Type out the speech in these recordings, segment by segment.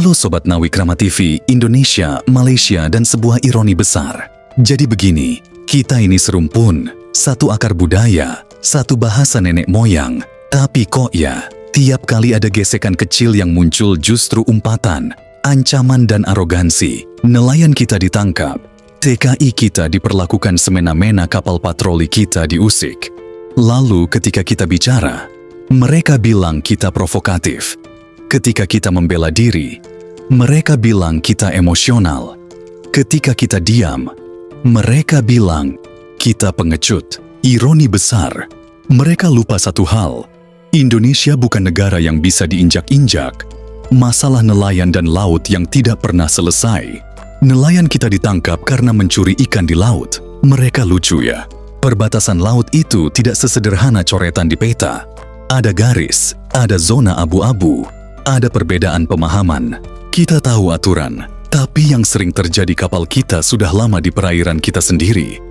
Halo Sobat Nawikrama TV, Indonesia, Malaysia, dan sebuah ironi besar. Jadi begini, kita ini serumpun, satu akar budaya, satu bahasa nenek moyang. Tapi kok ya, tiap kali ada gesekan kecil yang muncul justru umpatan, ancaman dan arogansi. Nelayan kita ditangkap, TKI kita diperlakukan semena-mena, kapal patroli kita diusik. Lalu ketika kita bicara, mereka bilang kita provokatif. Ketika kita membela diri, mereka bilang kita emosional. Ketika kita diam, mereka bilang kita pengecut. Ironi besar, mereka lupa satu hal. Indonesia bukan negara yang bisa diinjak-injak. Masalah nelayan dan laut yang tidak pernah selesai. Nelayan kita ditangkap karena mencuri ikan di laut. Mereka lucu ya. Perbatasan laut itu tidak sesederhana coretan di peta. Ada garis, ada zona abu-abu, ada perbedaan pemahaman. Kita tahu aturan, tapi yang sering terjadi kapal kita sudah lama di perairan kita sendiri.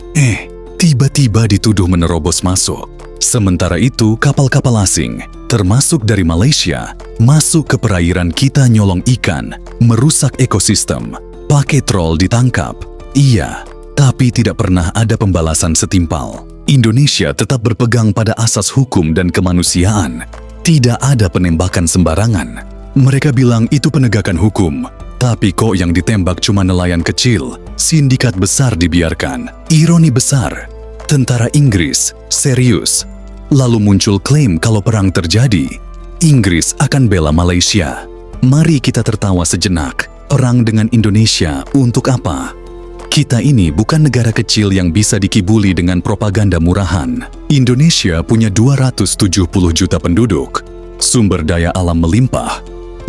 Tiba-tiba dituduh menerobos masuk. Sementara itu kapal-kapal asing, termasuk dari Malaysia, masuk ke perairan kita nyolong ikan, merusak ekosistem. Pakai trol ditangkap. Iya, tapi tidak pernah ada pembalasan setimpal. Indonesia tetap berpegang pada asas hukum dan kemanusiaan. Tidak ada penembakan sembarangan. Mereka bilang itu penegakan hukum, tapi kok yang ditembak cuma nelayan kecil, sindikat besar dibiarkan. Ironi besar, tentara Inggris serius. Lalu muncul klaim kalau perang terjadi, Inggris akan bela Malaysia. Mari kita tertawa sejenak, perang dengan Indonesia untuk apa? Kita ini bukan negara kecil yang bisa dikibuli dengan propaganda murahan. Indonesia punya 270 juta penduduk, sumber daya alam melimpah,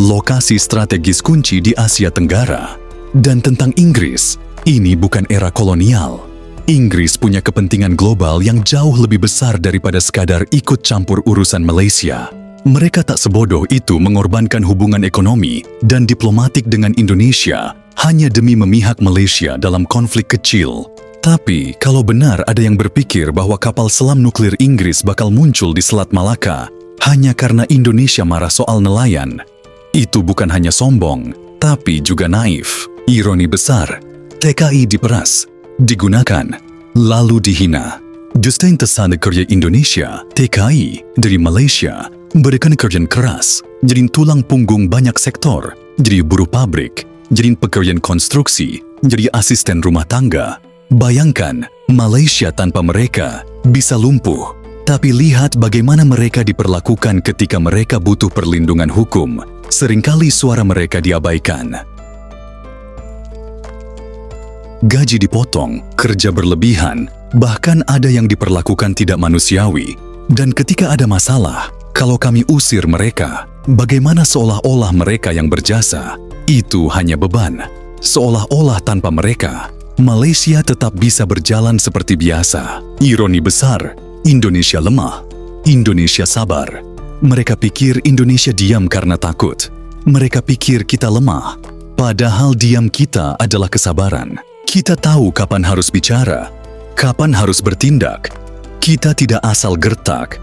lokasi strategis kunci di Asia Tenggara. Dan tentang Inggris, ini bukan era kolonial. Inggris punya kepentingan global yang jauh lebih besar daripada sekadar ikut campur urusan Malaysia. Mereka tak sebodoh itu mengorbankan hubungan ekonomi dan diplomatik dengan Indonesia hanya demi memihak Malaysia dalam konflik kecil. Tapi kalau benar ada yang berpikir bahwa kapal selam nuklir Inggris bakal muncul di Selat Malaka hanya karena Indonesia marah soal nelayan, itu bukan hanya sombong, tapi juga naif. Ironi besar, TKI diperas, digunakan, lalu dihina. Justru tesana kerja Indonesia, TKI dari Malaysia, berikan kerja keras, jadi tulang punggung banyak sektor, jadi buruh pabrik, jadi pekerjaan konstruksi, jadi asisten rumah tangga. Bayangkan, Malaysia tanpa mereka bisa lumpuh. Tapi lihat bagaimana mereka diperlakukan ketika mereka butuh perlindungan hukum. Seringkali suara mereka diabaikan. Gaji dipotong, kerja berlebihan, bahkan ada yang diperlakukan tidak manusiawi. Dan ketika ada masalah, kalau kami usir mereka, bagaimana seolah-olah mereka yang berjasa? Itu hanya beban. Seolah-olah tanpa mereka, Malaysia tetap bisa berjalan seperti biasa. Ironi besar, Indonesia lemah, Indonesia sabar. Mereka pikir Indonesia diam karena takut. Mereka pikir kita lemah, padahal diam kita adalah kesabaran. Kita tahu kapan harus bicara, kapan harus bertindak. Kita tidak asal gertak,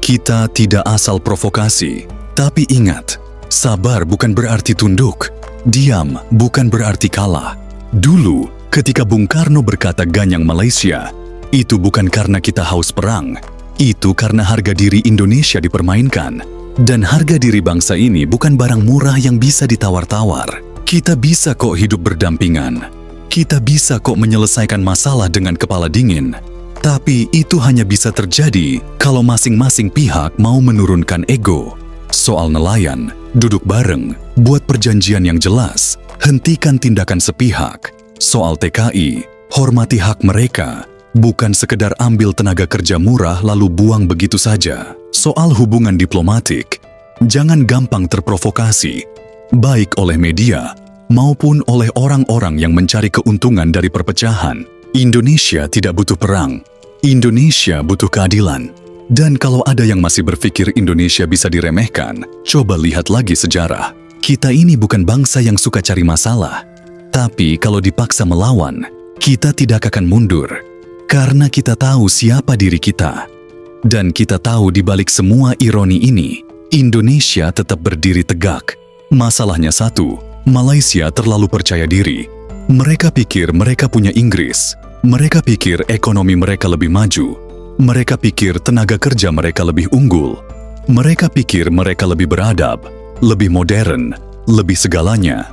kita tidak asal provokasi. Tapi ingat, sabar bukan berarti tunduk, diam bukan berarti kalah. Dulu, ketika Bung Karno berkata ganyang Malaysia, itu bukan karena kita haus perang, itu karena harga diri Indonesia dipermainkan. Dan harga diri bangsa ini bukan barang murah yang bisa ditawar-tawar. Kita bisa kok hidup berdampingan. Kita bisa kok menyelesaikan masalah dengan kepala dingin. Tapi itu hanya bisa terjadi kalau masing-masing pihak mau menurunkan ego. Soal nelayan, duduk bareng, buat perjanjian yang jelas, hentikan tindakan sepihak. Soal TKI, hormati hak mereka, bukan sekedar ambil tenaga kerja murah lalu buang begitu saja. Soal hubungan diplomatik, jangan gampang terprovokasi, baik oleh media maupun oleh orang-orang yang mencari keuntungan dari perpecahan. Indonesia tidak butuh perang, Indonesia butuh keadilan. Dan kalau ada yang masih berpikir Indonesia bisa diremehkan, coba lihat lagi sejarah. Kita ini bukan bangsa yang suka cari masalah. Tapi kalau dipaksa melawan, kita tidak akan mundur. Karena kita tahu siapa diri kita. Dan kita tahu di balik semua ironi ini, Indonesia tetap berdiri tegak. Masalahnya satu, Malaysia terlalu percaya diri. Mereka pikir mereka punya Inggris. Mereka pikir ekonomi mereka lebih maju. Mereka pikir tenaga kerja mereka lebih unggul. Mereka pikir mereka lebih beradab, lebih modern, lebih segalanya.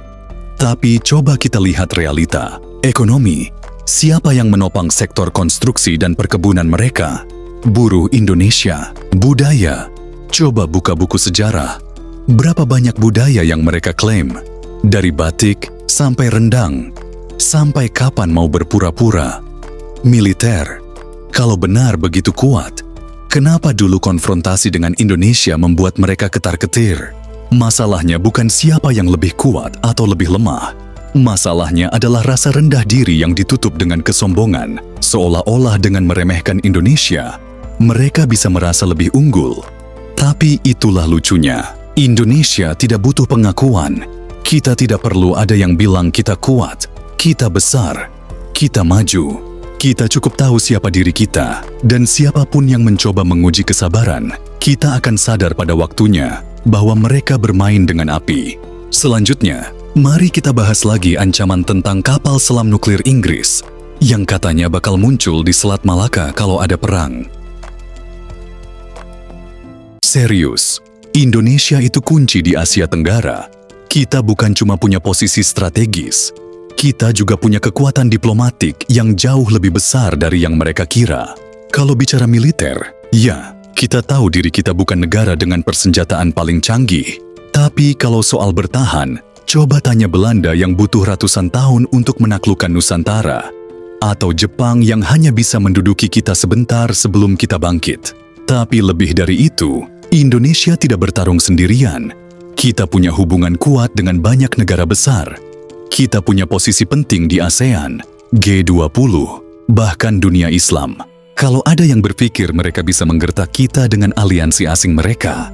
Tapi coba kita lihat realita. Ekonomi. Siapa yang menopang sektor konstruksi dan perkebunan mereka? Buruh Indonesia. Budaya. Coba buka buku sejarah. Berapa banyak budaya yang mereka klaim? Dari batik sampai rendang. Sampai kapan mau berpura-pura? Militer. Kalau benar begitu kuat, kenapa dulu konfrontasi dengan Indonesia membuat mereka ketar-ketir? Masalahnya bukan siapa yang lebih kuat atau lebih lemah. Masalahnya adalah rasa rendah diri yang ditutup dengan kesombongan, seolah-olah dengan meremehkan Indonesia, mereka bisa merasa lebih unggul. Tapi itulah lucunya, Indonesia tidak butuh pengakuan. Kita tidak perlu ada yang bilang kita kuat, kita besar, kita maju. Kita cukup tahu siapa diri kita, dan siapapun yang mencoba menguji kesabaran, kita akan sadar pada waktunya bahwa mereka bermain dengan api. Selanjutnya, mari kita bahas lagi ancaman tentang kapal selam nuklir Inggris yang katanya bakal muncul di Selat Malaka kalau ada perang. Serius, Indonesia itu kunci di Asia Tenggara. Kita bukan cuma punya posisi strategis, kita juga punya kekuatan diplomatik yang jauh lebih besar dari yang mereka kira. Kalau bicara militer, ya, kita tahu diri kita bukan negara dengan persenjataan paling canggih. Tapi kalau soal bertahan, coba tanya Belanda yang butuh ratusan tahun untuk menaklukkan Nusantara. Atau Jepang yang hanya bisa menduduki kita sebentar sebelum kita bangkit. Tapi lebih dari itu, Indonesia tidak bertarung sendirian. Kita punya hubungan kuat dengan banyak negara besar. Kita punya posisi penting di ASEAN, G20, bahkan dunia Islam. Kalau ada yang berpikir mereka bisa menggertak kita dengan aliansi asing mereka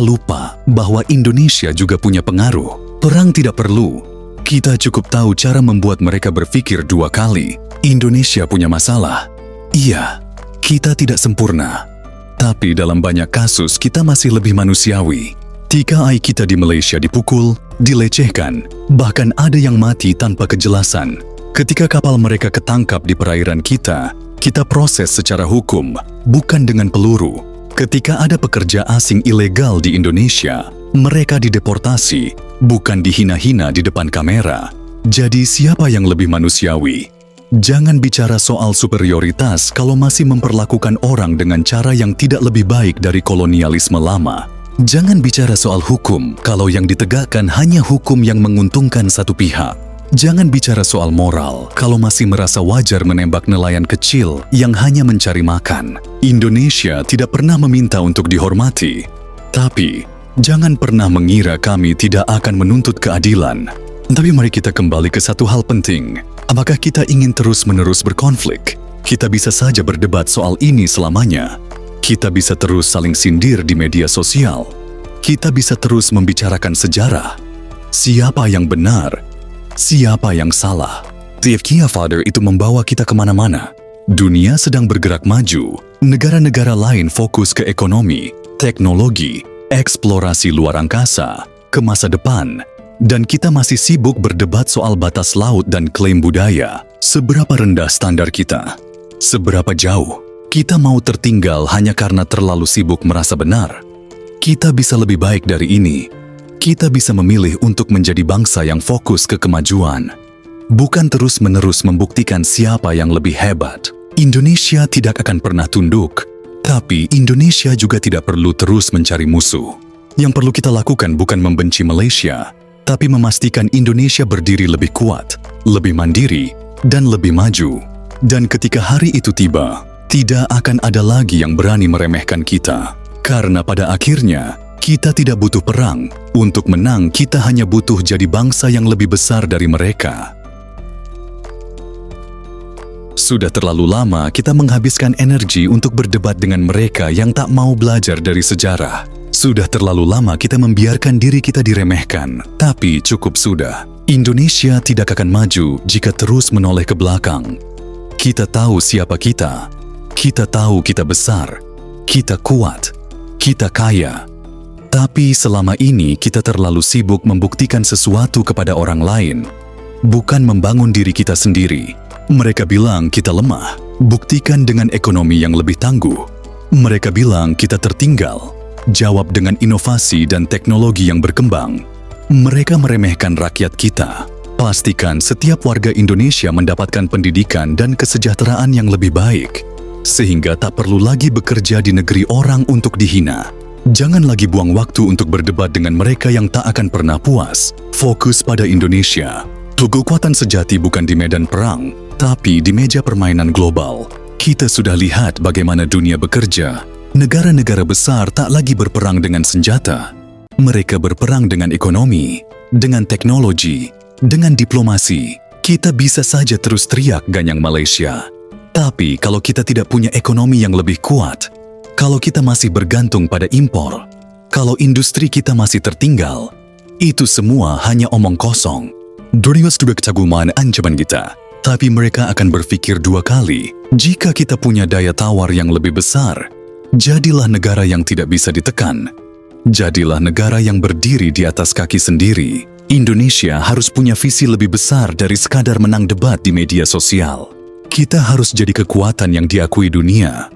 lupa bahwa Indonesia juga punya pengaruh. Perang tidak perlu. Kita cukup tahu cara membuat mereka berpikir dua kali. Indonesia punya masalah. Iya, kita tidak sempurna. Tapi dalam banyak kasus kita masih lebih manusiawi. TKI kita di Malaysia dipukul, dilecehkan, bahkan ada yang mati tanpa kejelasan. Ketika kapal mereka ketangkap di perairan kita proses secara hukum, bukan dengan peluru. Ketika ada pekerja asing ilegal di Indonesia, mereka dideportasi, bukan dihina-hina di depan kamera. Jadi siapa yang lebih manusiawi? Jangan bicara soal superioritas kalau masih memperlakukan orang dengan cara yang tidak lebih baik dari kolonialisme lama. Jangan bicara soal hukum kalau yang ditegakkan hanya hukum yang menguntungkan satu pihak. Jangan bicara soal moral kalau masih merasa wajar menembak nelayan kecil yang hanya mencari makan. Indonesia tidak pernah meminta untuk dihormati. Tapi, jangan pernah mengira kami tidak akan menuntut keadilan. Tapi mari kita kembali ke satu hal penting. Apakah kita ingin terus-menerus berkonflik? Kita bisa saja berdebat soal ini selamanya. Kita bisa terus saling sindir di media sosial. Kita bisa terus membicarakan sejarah. Siapa yang benar? Siapa yang salah? TFK Father itu membawa kita kemana-mana. Dunia sedang bergerak maju. Negara-negara lain fokus ke ekonomi, teknologi, eksplorasi luar angkasa, ke masa depan. Dan kita masih sibuk berdebat soal batas laut dan klaim budaya. Seberapa rendah standar kita? Seberapa jauh kita mau tertinggal hanya karena terlalu sibuk merasa benar? Kita bisa lebih baik dari ini. Kita bisa memilih untuk menjadi bangsa yang fokus ke kemajuan. Bukan terus-menerus membuktikan siapa yang lebih hebat. Indonesia tidak akan pernah tunduk. Tapi Indonesia juga tidak perlu terus mencari musuh. Yang perlu kita lakukan bukan membenci Malaysia, tapi memastikan Indonesia berdiri lebih kuat, lebih mandiri, dan lebih maju. Dan ketika hari itu tiba, tidak akan ada lagi yang berani meremehkan kita. Karena pada akhirnya, kita tidak butuh perang. Untuk menang, kita hanya butuh jadi bangsa yang lebih besar dari mereka. Sudah terlalu lama kita menghabiskan energi untuk berdebat dengan mereka yang tak mau belajar dari sejarah. Sudah terlalu lama kita membiarkan diri kita diremehkan. Tapi cukup sudah. Indonesia tidak akan maju jika terus menoleh ke belakang. Kita tahu siapa kita. Kita tahu kita besar. Kita kuat. Kita kaya. Tapi selama ini kita terlalu sibuk membuktikan sesuatu kepada orang lain, bukan membangun diri kita sendiri. Mereka bilang kita lemah, buktikan dengan ekonomi yang lebih tangguh. Mereka bilang kita tertinggal, jawab dengan inovasi dan teknologi yang berkembang. Mereka meremehkan rakyat kita. Pastikan setiap warga Indonesia mendapatkan pendidikan dan kesejahteraan yang lebih baik, sehingga tak perlu lagi bekerja di negeri orang untuk dihina. Jangan lagi buang waktu untuk berdebat dengan mereka yang tak akan pernah puas. Fokus pada Indonesia. Kekuatan sejati bukan di medan perang, tapi di meja permainan global. Kita sudah lihat bagaimana dunia bekerja. Negara-negara besar tak lagi berperang dengan senjata. Mereka berperang dengan ekonomi, dengan teknologi, dengan diplomasi. Kita bisa saja terus teriak ganyang Malaysia. Tapi kalau kita tidak punya ekonomi yang lebih kuat, kalau kita masih bergantung pada impor, kalau industri kita masih tertinggal, itu semua hanya omong kosong. Dunia sudah ketaguman ancaman kita, tapi mereka akan berpikir dua kali. Jika kita punya daya tawar yang lebih besar, jadilah negara yang tidak bisa ditekan. Jadilah negara yang berdiri di atas kaki sendiri. Indonesia harus punya visi lebih besar dari sekadar menang debat di media sosial. Kita harus jadi kekuatan yang diakui dunia.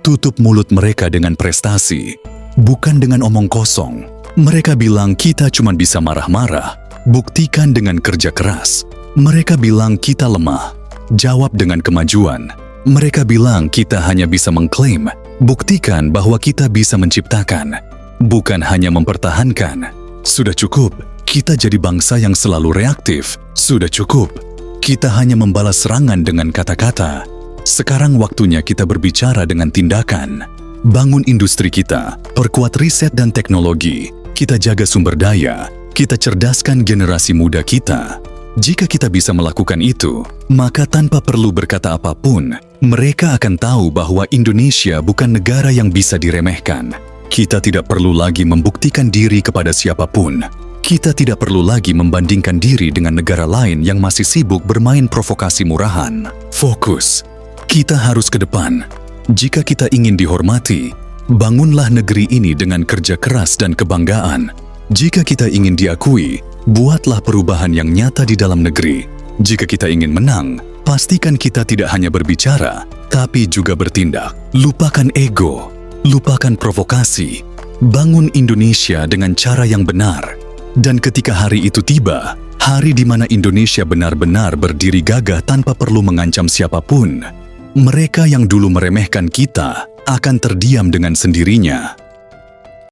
Tutup mulut mereka dengan prestasi, bukan dengan omong kosong. Mereka bilang kita cuma bisa marah-marah, buktikan dengan kerja keras. Mereka bilang kita lemah, jawab dengan kemajuan. Mereka bilang kita hanya bisa mengklaim, buktikan bahwa kita bisa menciptakan, bukan hanya mempertahankan. Sudah cukup, kita jadi bangsa yang selalu reaktif. Sudah cukup, kita hanya membalas serangan dengan kata-kata. Sekarang waktunya kita berbicara dengan tindakan. Bangun industri kita, perkuat riset dan teknologi, kita jaga sumber daya, kita cerdaskan generasi muda kita. Jika kita bisa melakukan itu, maka tanpa perlu berkata apapun, mereka akan tahu bahwa Indonesia bukan negara yang bisa diremehkan. Kita tidak perlu lagi membuktikan diri kepada siapapun. Kita tidak perlu lagi membandingkan diri dengan negara lain yang masih sibuk bermain provokasi murahan. Fokus. Kita harus ke depan. Jika kita ingin dihormati, bangunlah negeri ini dengan kerja keras dan kebanggaan. Jika kita ingin diakui, buatlah perubahan yang nyata di dalam negeri. Jika kita ingin menang, pastikan kita tidak hanya berbicara, tapi juga bertindak. Lupakan ego, lupakan provokasi. Bangun Indonesia dengan cara yang benar. Dan ketika hari itu tiba, hari di mana Indonesia benar-benar berdiri gagah tanpa perlu mengancam siapapun, mereka yang dulu meremehkan kita akan terdiam dengan sendirinya.